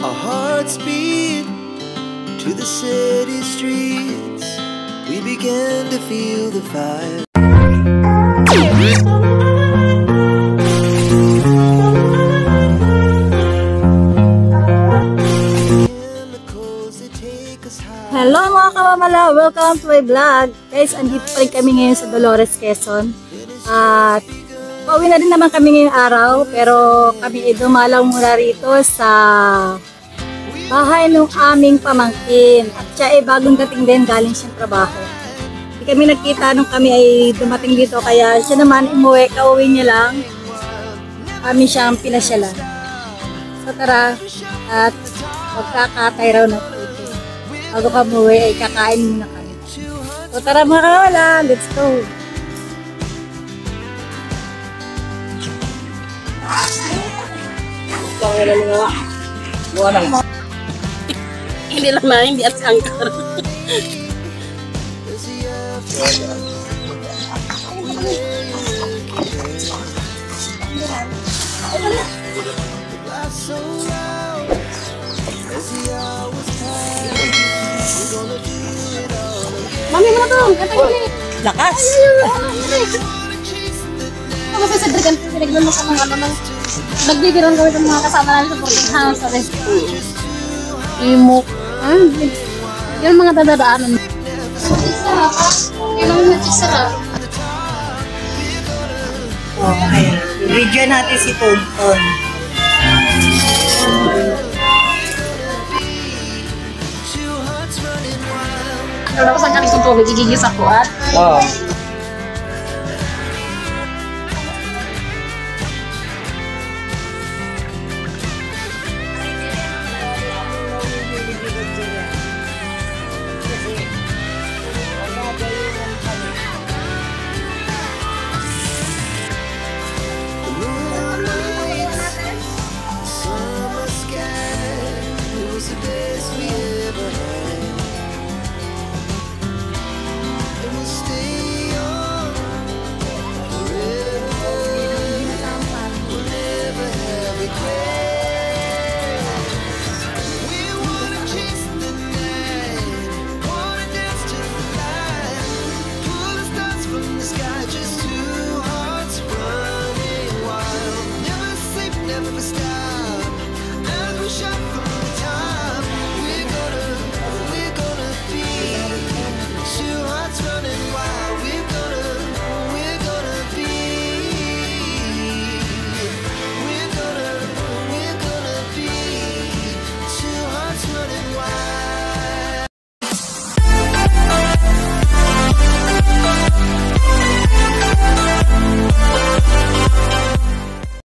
Our hearts beat to the city streets. We began to feel the fire. Hello mga kamamala! Welcome to my vlog! Guys, andito pa rin kami ngayon sa Dolores, Quezon. At pauwi na din naman kami ngayong araw, pero kami dumalaw muna rito sa bahay ng aming pamangkin. At siya ay bagong dating din, galing siyang trabaho. Hindi kami nagkita nung kami ay dumating dito, kaya siya naman umuwi, kauwi niya lang. Kami siyang pinasyalan. So tara, at magkakatay raw na bago ka umuwi ay kakain muna kami. So tara mga kawala, let's go! Hindi lang na, hindi at sangkar. Mami mo na to! Lakas! Ako sa sadrigan, pinagdan mo sa mga ano, nagbibiron kami ng mga kasama namin sa boarding house, sa restaurant. Imok. Yan mga dadadaanan. Yan ang nagsisarap. Okay. Video natin si Tonton. Tapos ang kami sa tubig, igigis ako at